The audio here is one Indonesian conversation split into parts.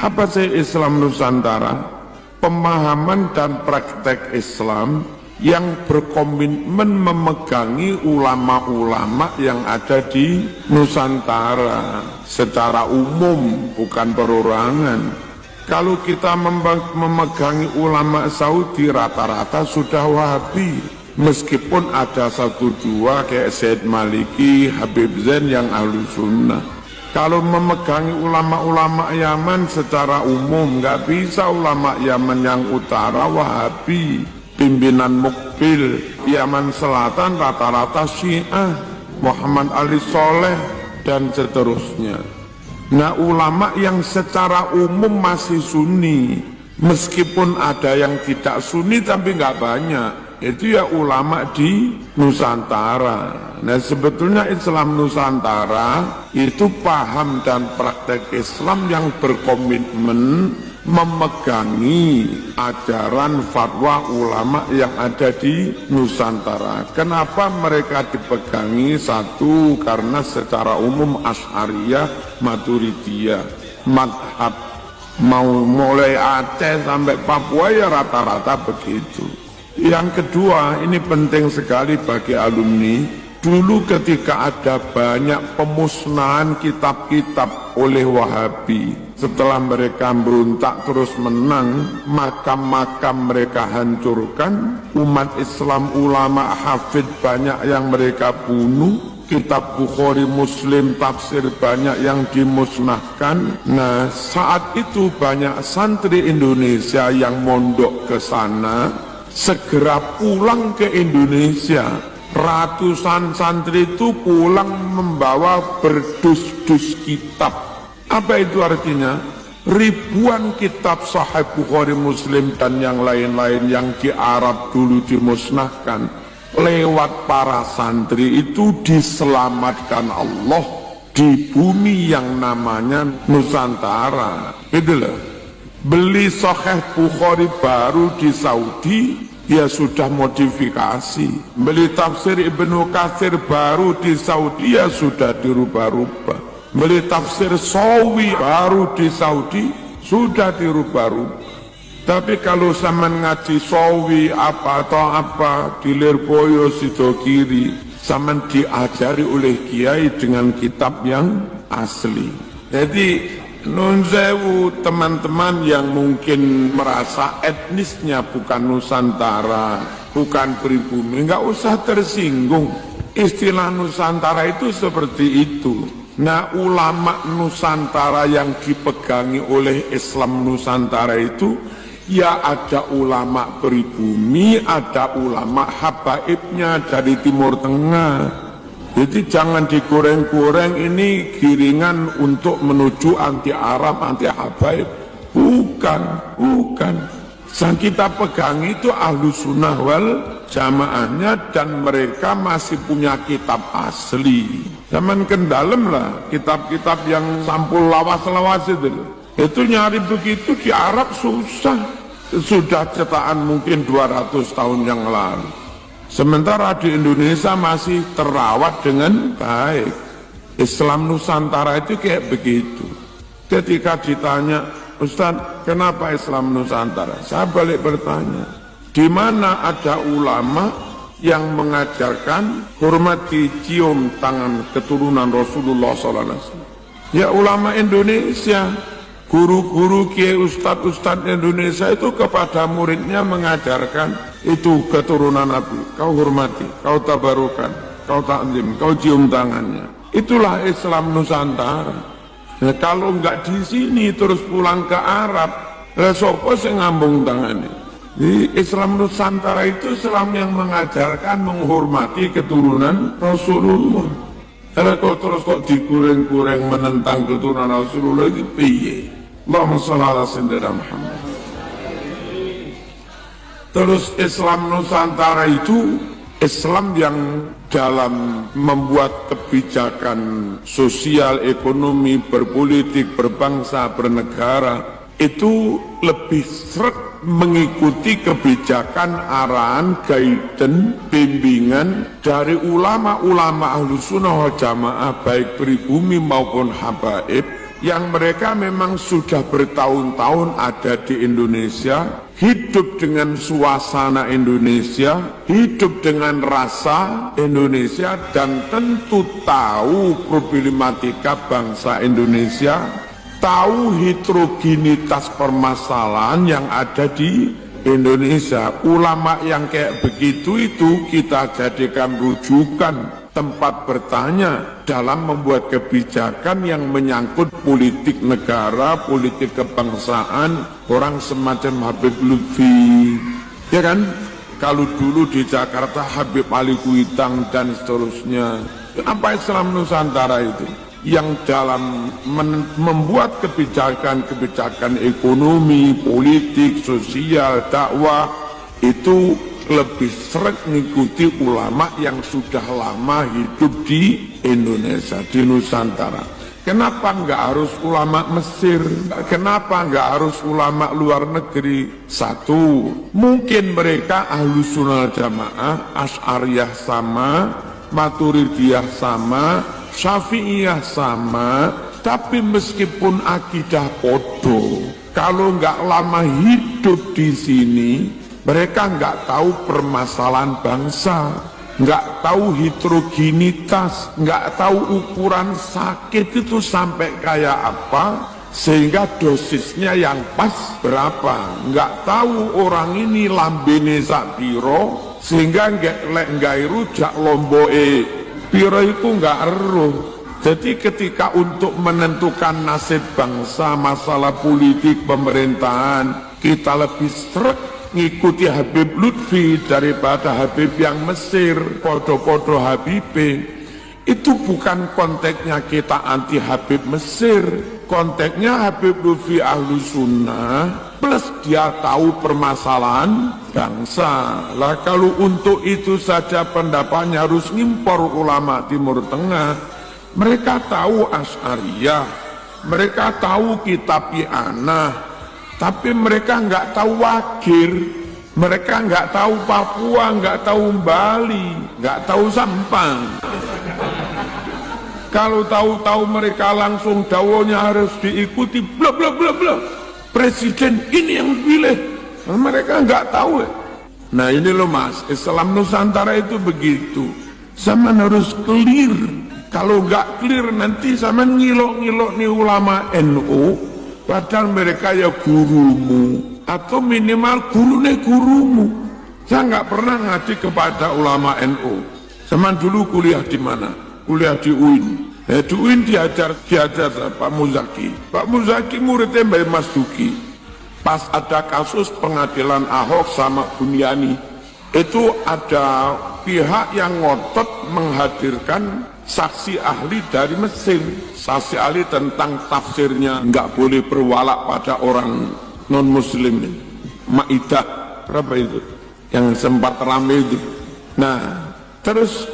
Apa sih Islam Nusantara? Pemahaman dan praktek Islam yang berkomitmen memegangi ulama-ulama yang ada di Nusantara secara umum, bukan perorangan. Kalau kita memegangi ulama Saudi, rata-rata sudah Wahabi, meskipun ada satu dua kayak Said Maliki, Habib Zain yang ahlu sunnah. Kalau memegangi ulama-ulama Yaman secara umum, nggak bisa ulama Yaman yang utara Wahabi, pimpinan Mukbil. Yaman Selatan rata-rata Syiah, Muhammad Ali Soleh, dan seterusnya. Nah, ulama yang secara umum masih Sunni, meskipun ada yang tidak Sunni tapi nggak banyak, itu ya ulama di Nusantara. Nah, sebetulnya Islam Nusantara itu paham dan praktek Islam yang berkomitmen memegangi ajaran fatwa ulama yang ada di Nusantara. Kenapa mereka dipegangi? Satu, karena secara umum Asy'ariyah, Maturidiyah, madhab mau mulai Aceh sampai Papua ya rata-rata begitu. Yang kedua, ini penting sekali bagi alumni. Dulu ketika ada banyak pemusnahan kitab-kitab oleh Wahabi, setelah mereka berontak terus menang, makam-makam mereka hancurkan, umat Islam, ulama, hafid banyak yang mereka bunuh, kitab Bukhari, Muslim, tafsir banyak yang dimusnahkan. Nah, saat itu banyak santri Indonesia yang mondok ke sana, segera pulang ke Indonesia. Ratusan santri itu pulang membawa berdus-dus kitab. Apa itu artinya? Ribuan kitab Sahih Bukhari, Muslim, dan yang lain-lain yang di Arab dulu dimusnahkan, lewat para santri itu diselamatkan Allah di bumi yang namanya Nusantara. Itulah. Beli Sahih Bukhari baru di Saudi, ya sudah modifikasi. Beli tafsir Ibnu Katsir baru di Saudi, ya sudah dirubah-rubah. Beli tafsir Sawi baru di Saudi, sudah dirubah-rubah. Tapi kalau zaman ngaji Sawi apa atau apa di Lirboyo Sidogiri, zaman diajari oleh kiai dengan kitab yang asli. Jadi nun sewu, teman-teman yang mungkin merasa etnisnya bukan Nusantara, bukan pribumi, nggak usah tersinggung. Istilah Nusantara itu seperti itu. Nah, ulama Nusantara yang dipegangi oleh Islam Nusantara itu, ya ada ulama pribumi, ada ulama habaibnya dari Timur Tengah. Jadi jangan digoreng-goreng ini giringan untuk menuju anti Arab, anti Habaib. Bukan. Yang kita pegang itu ahlu sunnah wal jamaahnya, dan mereka masih punya kitab asli. Zaman kendalem lah, kitab-kitab yang sampul lawas-lawas itu nyari begitu di Arab susah. Sudah cetakan mungkin 200 tahun yang lalu. Sementara di Indonesia masih terawat dengan baik. Islam Nusantara itu kayak begitu. Ketika ditanya, Ustaz, kenapa Islam Nusantara? Saya balik bertanya, di mana ada ulama yang mengajarkan hormati cium tangan keturunan Rasulullah SAW? Ya ulama Indonesia. Guru-guru kiai ustadz Indonesia itu kepada muridnya mengajarkan itu keturunan Nabi. Kau hormati, kau tabarukan, kau taklim, kau cium tangannya. Itulah Islam Nusantara. Nah, kalau enggak di sini terus pulang ke Arab, lah sopo sing ngambung tangannya. Di Islam Nusantara itu Islam yang mengajarkan menghormati keturunan Rasulullah. Kalau kau terus kok digoreng-goreng menentang keturunan Rasulullah itu piye? Allahumma shalli ala sayyidina Muhammad. Terus Islam Nusantara itu Islam yang dalam membuat kebijakan sosial, ekonomi, berpolitik, berbangsa, bernegara itu lebih seret mengikuti kebijakan, arahan, guidance, bimbingan dari ulama-ulama ahlu sunnah wal jamaah, baik pribumi maupun habaib, yang mereka memang sudah bertahun-tahun ada di Indonesia, hidup dengan suasana Indonesia, hidup dengan rasa Indonesia, dan tentu tahu problematika bangsa Indonesia, tahu heterogenitas permasalahan yang ada di Indonesia. Ulama yang kayak begitu itu kita jadikan rujukan, tempat bertanya dalam membuat kebijakan yang menyangkut politik negara, politik kebangsaan. Orang semacam Habib Lutfi, ya kan? Kalau dulu di Jakarta Habib Ali Kuitang dan seterusnya. Apa Islam Nusantara itu? Yang dalam membuat kebijakan-kebijakan ekonomi, politik, sosial, dakwah itu lebih sering mengikuti ulama yang sudah lama hidup di Indonesia, di Nusantara. Kenapa enggak harus ulama Mesir? Kenapa enggak harus ulama luar negeri? Satu, mungkin mereka Ahlus Sunnah Jamaah, Asy'ariyah sama, Maturidiyah sama, Syafi'iyah sama, tapi meskipun akidah podo, kalau enggak lama hidup di sini, mereka nggak tahu permasalahan bangsa, nggak tahu heterogenitas, nggak tahu ukuran sakit itu sampai kayak apa, sehingga dosisnya yang pas berapa. Nggak tahu orang ini lambene sak piro, sehingga nggak rujak lomboe piro itu nggak eruh. Jadi ketika untuk menentukan nasib bangsa, masalah politik pemerintahan, kita lebih seret ngikuti Habib Lutfi daripada Habib yang Mesir, podo-podo Habibe. Itu bukan konteksnya kita anti Habib Mesir, konteksnya Habib Lutfi Ahlu Sunnah, plus dia tahu permasalahan bangsa. Lah kalau untuk itu saja pendapatnya harus ngimpor ulama Timur Tengah. Mereka tahu Asy'ariyah, mereka tahu kitab I'anah, tapi mereka nggak tahu Wagir, mereka nggak tahu Papua, nggak tahu Bali, nggak tahu Sampang. Kalau tahu-tahu mereka langsung dawonya harus diikuti, bla bla bla bla. Presiden ini yang pilih, mereka nggak tahu. Nah ini loh mas, Islam Nusantara itu begitu. Zaman harus clear. Kalau nggak clear nanti zaman ngilok-ngilok nih ulama NU. Padahal mereka ya gurumu, atau minimal gurumu. Saya nggak pernah ngaji kepada ulama NU. Zaman dulu kuliah di mana? Kuliah di UIN. Di UIN diajar Pak Muzaki. Pak Muzaki muridnya Mbak Mas Duki. Pas ada kasus pengadilan Ahok sama Buniani, itu ada pihak yang ngotot menghadirkan saksi ahli dari Mesir, saksi ahli tentang tafsirnya nggak boleh berwalak pada orang non muslim. Maidah berapa itu yang sempat rame itu. Nah terus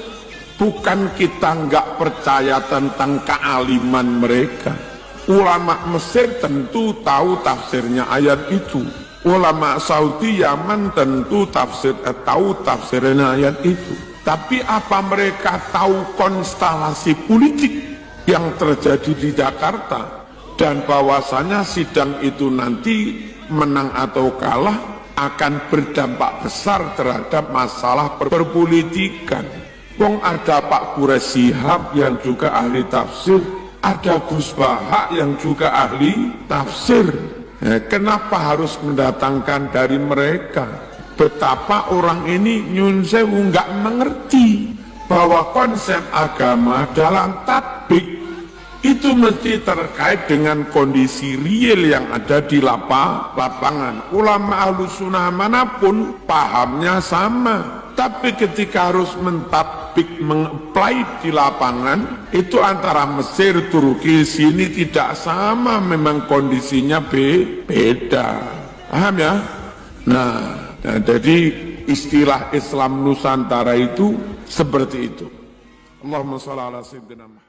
bukan kita nggak percaya tentang kealiman mereka, ulama Mesir tentu tahu tafsirnya ayat itu, ulama Saudi Yaman tentu tahu tafsirnya ayat itu. Tapi apa mereka tahu konstelasi politik yang terjadi di Jakarta, dan bahwasanya sidang itu nanti menang atau kalah akan berdampak besar terhadap masalah perpolitikan. Wong ada Pak Quraish Shihab yang juga ahli tafsir, ada Gus Bahak yang juga ahli tafsir. Kenapa harus mendatangkan dari mereka? Betapa orang ini nyun sewu nggak mengerti bahwa konsep agama dalam tatbik itu mesti terkait dengan kondisi real yang ada di lapangan. Ulama Ahlus Sunnah manapun pahamnya sama, tapi ketika harus mentatbik, mengapply di lapangan, itu antara Mesir, Turki, sini tidak sama, memang kondisinya beda. Paham ya? Nah, jadi istilah Islam Nusantara itu seperti itu. Allahumma shalli ala sayyidina Muhammad.